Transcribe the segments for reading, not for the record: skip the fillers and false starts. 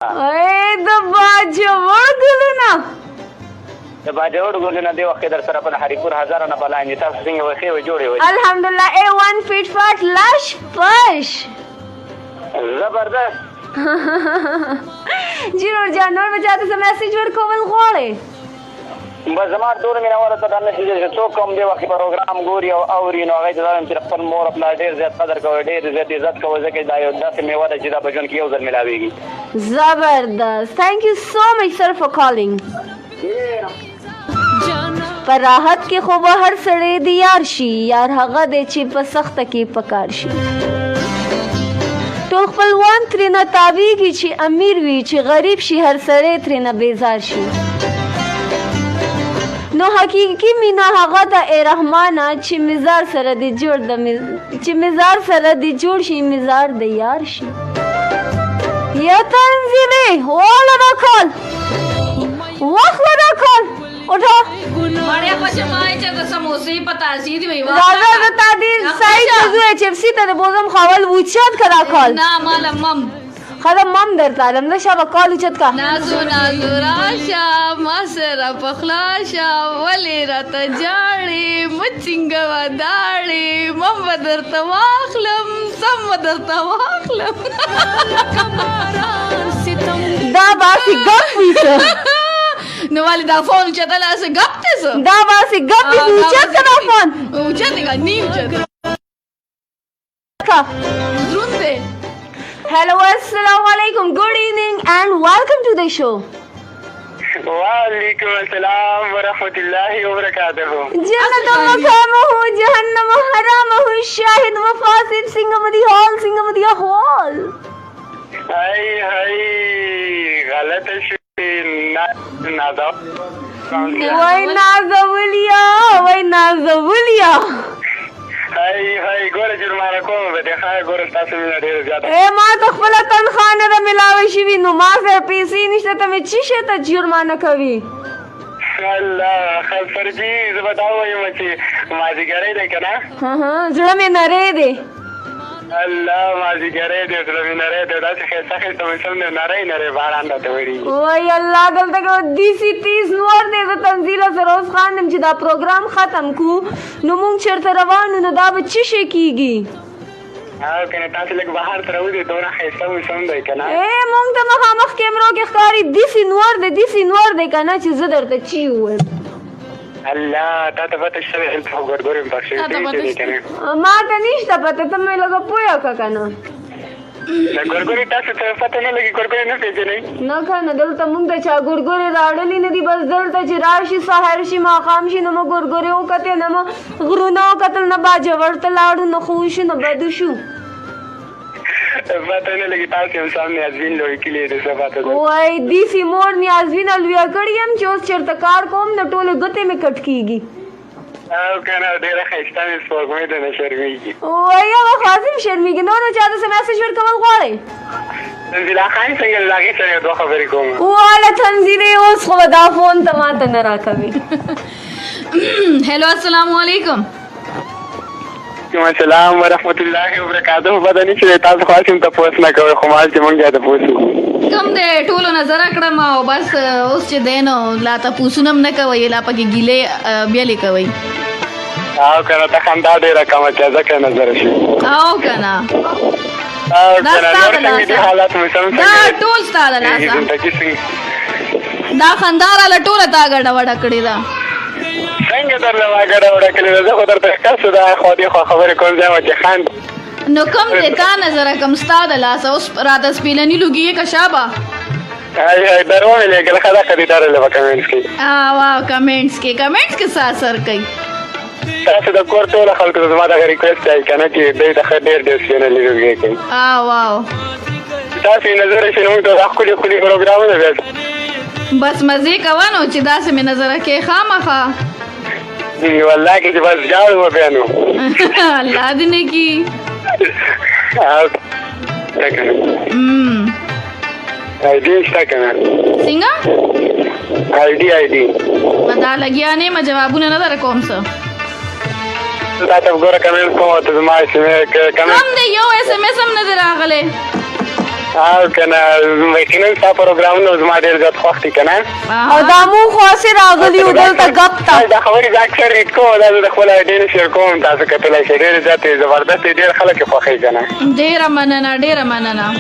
د باجوړ ګلونه د باجوړ ګلونه دې وخت در سره په هریپور هزاره نه بلاندې تاسو څنګه وخی و جوړې وي الحمدلله A1 فیټ فاټ لاش پش زبردست جنور جانور به چاته څه میسج ورکول غواړې بس زما ټول مینهوالو ته دا نشي چې څوک هم دې وخت پروګرام ګوري او اوري نو هغوی ته دا وایم چې خپل مور پلار ډېر زیات قدر کوئ ډېر زیات عزت کوئ ځکه دا یو داسې میوه ده چې دا په ژوند کې یو ځل میلاویږي زبردست thank you so much sir for calling پر راحت کې خو به هر سړی د یار شي یار هغه دی چې په سخته کې پکار شي ټول خپلوان ترېنه تاویږي چې امیر وي چې غریب شي هر سړی ترېنه بیزار شي نو حقیقي مینا هغه د ای رحمانه چې مزار سره د جوړ د چې مزار سره د جوړ شي مزار د یار شي یا تنزیلی والا راکال وخت راکال اٹھا مړیا په جماعه چې د سموسې په تازي دی وای راځه د تعدیل سایت زوی چپسی ته بوزم خاول وچت کرا کال نه مال مم خدام مم درته علم ده شابه کال وچت کا نازو نازو راشا ما سره پخلاشا ولی راته جاړې مچنګ وداړې مم بدرته واخلم سم بدرته واخلم دا باسی گپ ویسه نو والی دا فون چتل اسه گپ ته سو دا باسی گپ ویسه وچت کرا فون وچت کا نی وچت کا درونده Hello, assalamu alaikum, good evening and welcome to the show. وعلیکم السلام ورحمۃ اللہ وبرکاتہ جنت مقامه جہنم حرامه شاہد مفاسد سنگمدی ہال ہائی ہائی غلط شوی نازو وای نازولیا هاي ګوره جرمانه کوم به دې ښه ګوره ستاسو مینه ډېره زیاته ما ته خپله تنخوا نه ده میلاوی شوي نو ما سره پیسې نشته ته مې څه شی ته جرمانه کوي الله فرجي زه به دا ووایم چې مازدیګری دی که نه زړه مې نری دی الله مازدیګری دی زړه مې نری دی داسې ښایسته موسم دی نری باران راته ورېږي وای الله دلته که دیسي تیز نور دی زه تنزیله سره اوس خاندم چې دا پروګرام ختم کړو نو مونږ چېرته روان یو نو دا به څه شی کېږي او که نه تاسې لږ بهر ته راوځئ دونه ښایسته موسم دی که نه مونږ ته مخامخ کیمرو کې ښکاري دیسي نور دی که نه چې زه درته چی ووایم الله تا ته پته شته دی هلته خو ګورګورې مې پخ شوي پرېږدي که نه ما ته نشته پته ته مې لږه پویه که که نه د ګورګورې تاسو ته پته نه لګي ګورګورې نه پېژنئ نه که نه دلته مونږ ته چا ګورګورې راوړلي نه دي بس دلته چې راشي سهار شي ماښام شي نه مو ګورګورې وکتې نه مو غرونه وکتل نه باجوړ ته لاړو نه خو شو نه بدو شو پته نه لګي تاسو هم سامنے ازبین لوی کلي د څه پته ده وای دیسي مور نیازبینه لویه کړې یم چې اوس چېرته کار کوم د ټولې ګوتې مې کټ کېږي او که نه ډېره ښایسته مې سپوږمۍ ده نه شرمېږي وای هغه خاصم شرمېږي نورو چا ته څه میسج ورکول غواړئ تنزیله خان څنګه د هغې سره یو دوه خبرې کوم واله تنزیلې اوس خو به دا فون ته ماته نه راکوي هلو السلام علیکم وعلیکم السلام ورحمۃ اللہ وبرکاتہ پته نه چې تاسو خاص هم تپوس نه کوئ خو مال چې مونږ یې تپوس کم دی ټولو نظر کړم او بس اوس چې دی نو لا تپوسونه هم نه کوئ لا پکې ګیلې بیلې کوئ او که نه ته خندا ډېره کمه کړه ځکه نظر شي او که نه او که نه نور څنګه دي حالات موسم دا ټول ستا د لاسه زندګي څنګه دا خندا راله ټوله تا ګډه وډه کړې ده څنګه درله ما ګډه وډه کړې ده زه خو درته ښه څه دا خوا دې خوا خبرې کوم ځای وه چې خاند نو کم دی تا نظره کم ستا د لاسه اوس راته سپېلني لوګي یې که شابه درو مې لېږل ښه دا که دې ډارله به کمنټس کې واو کمنټس کې څه اثر کوي تاسو د کور ټوله خلکو ته زما دغه ریکویسټ دی که نه چې دوی د ښه ډېر سپېنلي لوګی کوي واو تاسو یې نظر شي نو موږ ته دا ښکلي پروګرامونه بیا بس مزې کوه نو چې داسې مې نظره کې خامخا والله کې چې بس جاړو به بیا نو الله دې نه کي آیډي شته که نه څنګه آیډي دا لګیا نه یم جوابونه نه در کوم څه تا ته ګوره کمنټ کوم او ته زما کم دی یو اس ام اس هم نه دی راغلی او کنه یقینا ستا پروګرامونه زما ډېر زیات خوښ دي که نه او دا مونږ خو هسې راغلي یو دلته ګپ ته دا خبرې زه اکثر ریډ کوم دا زه د خپله ډېرې شیر کوم تاسو کتلی شئ ډېرې زیاتې زبردستې ډېر خلک یې خوښوي که نه ډیره مننه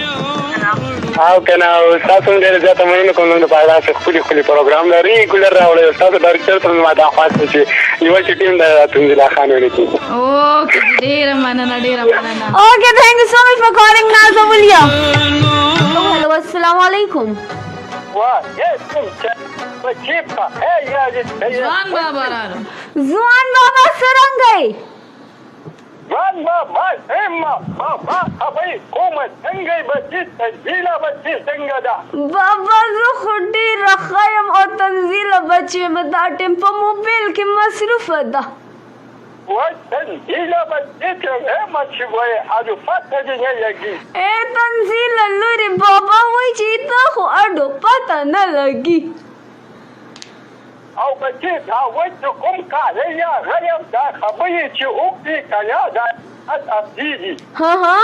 او که نه ستاسو هم ډېره زیاته مننه کوم زموږ دپاره داسې ښکلي ښکلي پروګرام له ریګولر راوړئ ستاسو ډایرکټر ته زما دا خواست دی چې یوه چې ټیم د تنزیلا خان ولیکي اوکې ډیره مننه Okay, thank you so much for calling Naza Wulia. Hello, assalamu alaikum. ځوان بابا راغی Zuan Baba Sarangai. Baba زه خو ډېره ښه یم او تنزیله بچې مې دا ټیم په موبایل کې مصروفه ده تنزیله لورې بابا وایي چې ته خو اډو پته نه لګي او بچې دا وایي چې کوم کار یا غریم دا خبرې چې وکړي که یا دا اصلي ها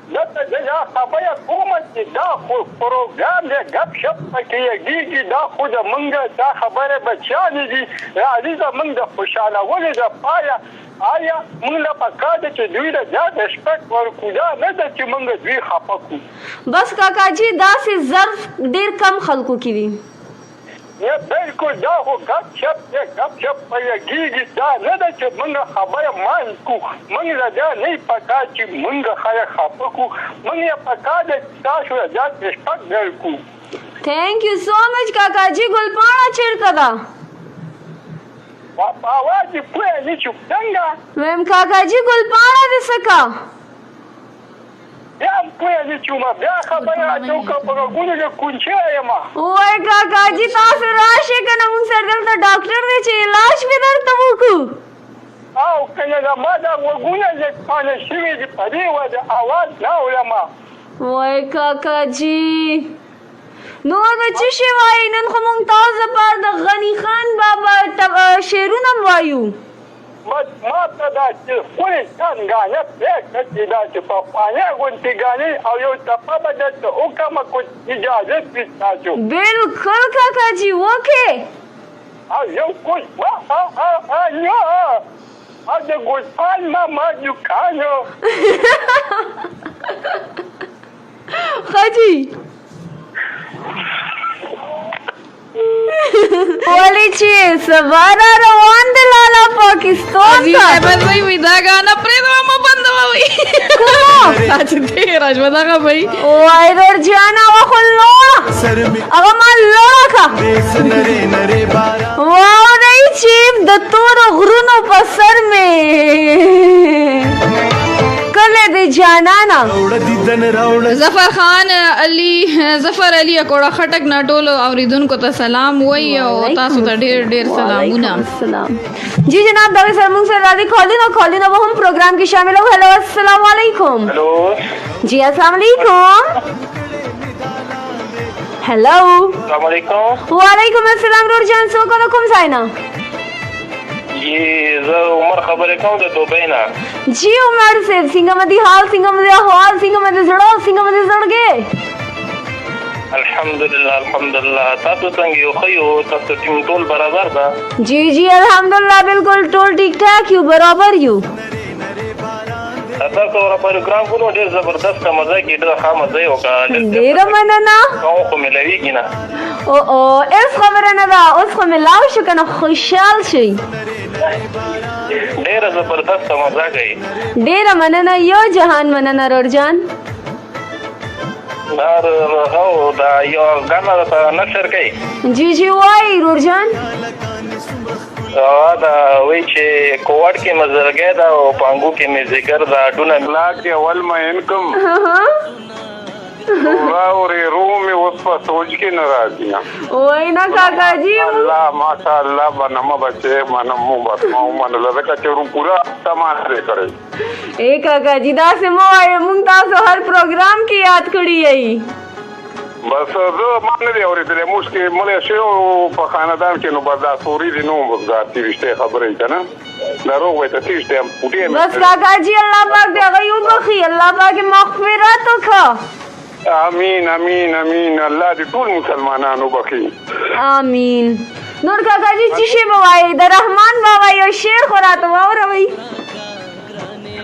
دلته زه یا خبره کوم چې دا خو پروګرام دی ګپ شپ پکې یګېږي دا خو زمونږ دا خبره بچیانې دي راځي زمونږ د خوشحالولو دپاره آیا موږ له پکار ده چې دوی له زیات رسپیکټ ورکړو دا نه ده چې موږ دوی خفه کړو بس کاکاجي داسې ظرف ډېر کم خلکو کې وي یا بالکل دا خو ګپ شپ دی ګپ شپ په یګېږي دا نه ده چې موږ خبره مان کړو موږ له دا نه پکار چې موږ خلک خفه کړو موږ یې پکار ده چې تاسو له زیات رسپیکټ درکړو تھینک یو سو مچ کاکاجي ګلپاڼه چیرته ده आवाज پوه نه شو څنګه ویم کاکاجي ګلپاڼه دې څه بیا پوه نه شوم بیا خبره راځو په غوږونو کې کونچه یم وای کاکاجي تاسو راشئ که نه موږ سره دلته ډاکټر دی چې علاج مې درته وکړو او که نه زما دا غوږونه لږ پانه شوي دي په دې وجه اواز نه اورم وای کاکاجي نو د څه شی وایي نن خو موږ تاسو دپاره د غني خان بابا شعرونه هم وایو بس ما ته دا چې ښکلې ګانې پرېږده چې دا چې پخوانۍ غوندې ګانې او یو څپه به درته وکړم که اجازه وي ستاسو بلکل کاکاجي وکې او یو کوچ یا او د ګلپال ماما دوکانو ښه جي ولې چې سبا را روان دی لالا پاکستان ته احمد بھائی وی دا غانا پرېږده مه بندوئ چې ډېره شوه دغه بھائی وای رجانا هغه خو لوړه هغه ما لوړه کړه واورئ چې د تورو غرونو په سر مې کله د جانانا ظفر علي اکوړه خټک نه ټولو اوریدونکو ته سلام وایي او تاسو ته ډېر سلامونه جی جناب دغه سره موږ سره راځي کالینو به هم پروګرام کې شامل او هلو السلام علیکم هلو جی السلام علیکم هلو السلام علیکم وعلیکم السلام رور جان څوک او کوم ځای نه जी زه عمر خبرې کوم د دوبۍ نه जी उमर साहब څنګه مدي حال څنګه مدي احوال څنګه مدي زړه څنګه مدي زړګي الحمدلله تاسو څنګه یو خو یو تاسو ټیم ټول برابر ده जी जी الحمدلله بالکل ټول ټیک ټاک یو برابر یو تاسو ور پروګرام کوو ډیر زبردست مزه کې ډیر ښه مزه یو کا ډیر مننه او خو ملويږي نه او اس خبره نه ده اوس خو ملاو شو کنه خوشحال شي ډیر زبردست مزه کوي ډیر مننه یو جهان مننه رورجان نار هو دا یو غانا ته نشر کوي جی جی وای رورجان دا وی چې کوټ کې مزرګه دا او پانګو کې مې ذکر دا ډونه لاګ دی اول ما انکم راوري رومي اوس په سوچ کې ناراضي وای نه کاکا جی الله ماشاءالله بنما بچي منمو بس مو من لکه چې رو پورا سامان لري کړی اے کاکا جی دا سمو وای مونږ تاسو هر پروګرام کې یاد کړی ای بس زه مانه دی اورېدلې مشکل مله شو په خاندان کې نو بدا سوري دي نو وګړي رښتې خبرې کنه ناروغ وي ته تیشته پټې بس کاکا جی الله پاک دې هغه یو بخي الله پاک مغفرت وکړه امين امين امين الله دې ټول مسلمانانو بخي آمین. نور کاکا جی چی بوای د رحمان بابا یو شعر خو راته واوروي.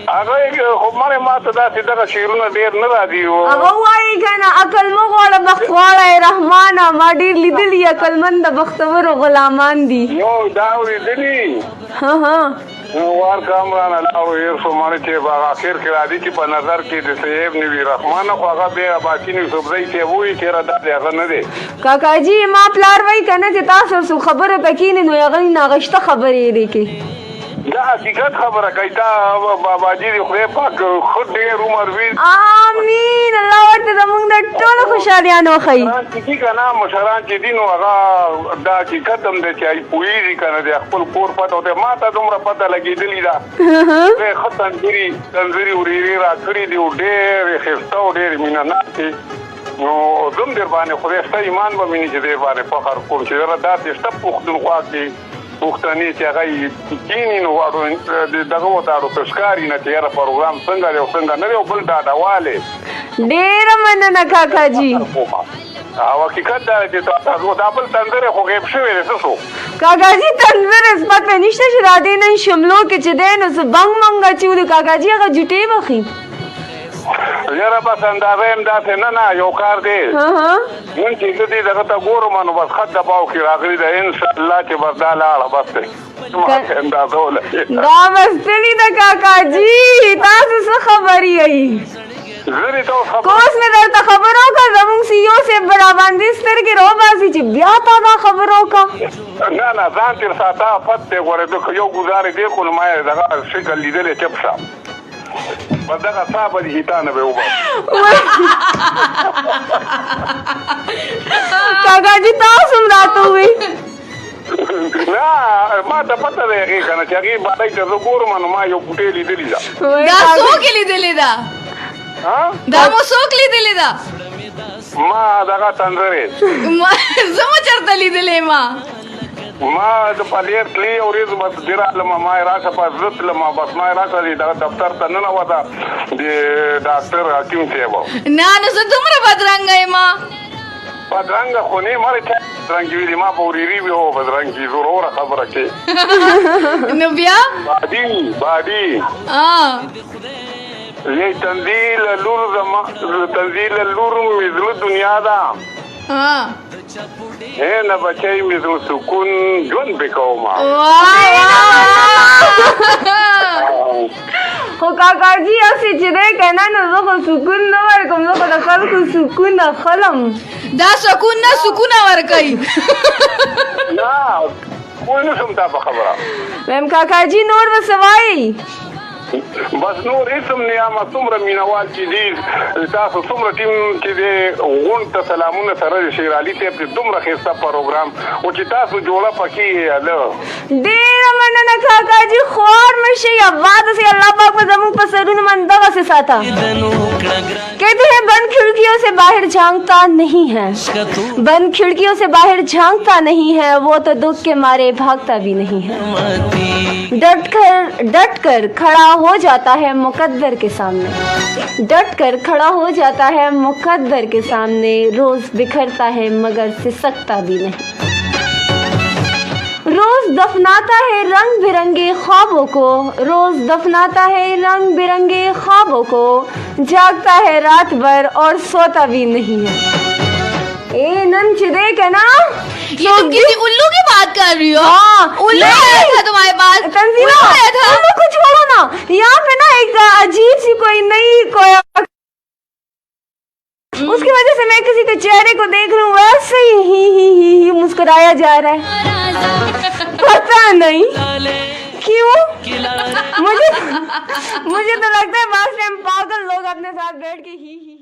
هغه خو ما ته داسې دغه شعرونه ډېر نه راځي هغه وایي کنه عقل مو غواړه بخت غواړه رحمانه ما ډېر لیدلي عقلمند د بختورو غلامان دي. یو دا اورېدلي ها وار کامران الله ير سمانه چې باغ اخر کې راځي چې په نظر کې د سیب نیوی رحمان خو هغه به باقی نه صبري ته وایي چې را د هغه نه دی. کاکا جی ما پلار وای کنه چې تاسو سو خبره پکې نه نو هغه ناغشته خبرې لري کې دا حقیقت خبره کوي تا بابا جی دی خدای پاک خود ډېر عمر وی. آمین. الله ورته زموږ د ټولو خوشالیانو خی. چې کنه مشران چې دین هغه دا حقیقت هم دی چې پوهیږي کنه د خپل کور پته ته ما ته دومره پته لګېدلې ده زه ختم تنظیري ورېري را کړي دي ډېر ښایسته او ډېر مینهناک نو زم در باندې خدای ستا ایمان به مینې چې دې باندې فخر کوم چې زه داسې شته پښتونخوا کې پښتني چې هغه کینی نو واړو دغه وتاړو تشکاري نه چې یاره پروګرام څنګه دی او څنګه نه دی او بل ډاډواله ډېره مننه کاکا جی. او حقیقت دا چې تاسو دا بل تندر خو غیب شوی دی څه کاکا جی تنور اسمت په نشته چې را دې نن شملو کې چې دی نو څه بنګ منګه چې د کاکا جی هغه جوټې بخي یاره بس اندازه هم داسې نه یو کار دی نن چې زه دې دغه ته ګورم نو بس خط دباو کې راغلی ده انشاءالله چې بس دا لاړه بس دی اندازه ولګي دا مستلی د کاکا جی تاسو څه خبرې یې زری ته کوس مې درته خبرو کا زموږ سیو سے برا باندې سترګې روباسي چې بیا تا دا خبرو کا نه ځان تر ساته فت دی غوړې د یو ګزارې دی خو ما دغه شکل لیدلې چپ شه بس دغه صاحب دې هیتانه به وبا کاکا جی تاسو هم راته وي نه ما ته پته دی هغې که نه چې هغې باندې ته زه ګورم نو ما یو بوټۍ لیدلې ده دا څوک لیدلې ده دا مو څوک لیدلې ده ما دغه تندرې زه مو چېرته لیدلې ما د پالیر تلې ورځ بس ډېر راتلم ما یې راشه په زه تلم بس ما یې راشه دغه دفتر ته ننوته د ډاکټر حکیم صاحب نه نو زه دومره بدرنګه یم بدرنګه خو نه ما چا بدرنګي ویلي ما په ورېري وي هو بدرنګي زوروره خبره کې نو بیا بادي یې تنزیل لور مې زړه دنیا ده نه بچی مې زړه سکون ژوند به کومه خو کاکا جی هسې چې دی که نه نو زه خو سکون نه ورکوم زه خو د خلکو سکون اخلم دا سکون نه سکونه ورکوي نه پوه نه شم تا په خبره ویم کاکا جی نور به څه وایي بس نور اسم نیامه څومره مینوال چې دي تاسو څومره ټیم چې دی غونډ ته سلامونه سره د شیر علي صاحب د دومره ښایسته پروګرام او چې تاسو جوړه پکې هله ډېره مننه کاکا جی خوار مه شئ اباد سے اللہ پاک په زموږ په سرونو من دغسې ساته کہتے ہیں بند کھڑکیوں سے باہر جھانکتا نہیں ہے بند کھڑکیوں سے باہر جھانکتا نہیں ہے وہ تو دکھ کے مارے بھاگتا بھی نہیں ہے ڈٹ کر کھڑا ہو جاتا ہے مقدر کے سامنے ڈٹ کر کھڑا ہو جاتا ہے مقدر کے سامنے روز بکھرتا ہے مگر سسکتا بھی نہیں روز دفناتا ہے رنگ برنگے خوابوں کو روز دفناتا ہے رنگ برنگے خوابوں کو جاگتا ہے رات بھر اور سوتا بھی نہیں ہے اے نن چدے کنا یہ تم کسی الو کی بات کر رہی ہو الو آیا تھا تمہارے پاس تنزیلہ الو کو چھوڑو نا یہاں پہ نا ایک عجیب سی کوئی نئی کوئی اس کی وجہ سے میں کسی کے چہرے کو دیکھ رہا ہوں ویسے ہی مسکرایا جا رہا ہے پتہ نہیں کیوں مجھے تو لگتا ہے بعض ٹائم پاگل لوگ اپنے ساتھ بیٹھ کے ہی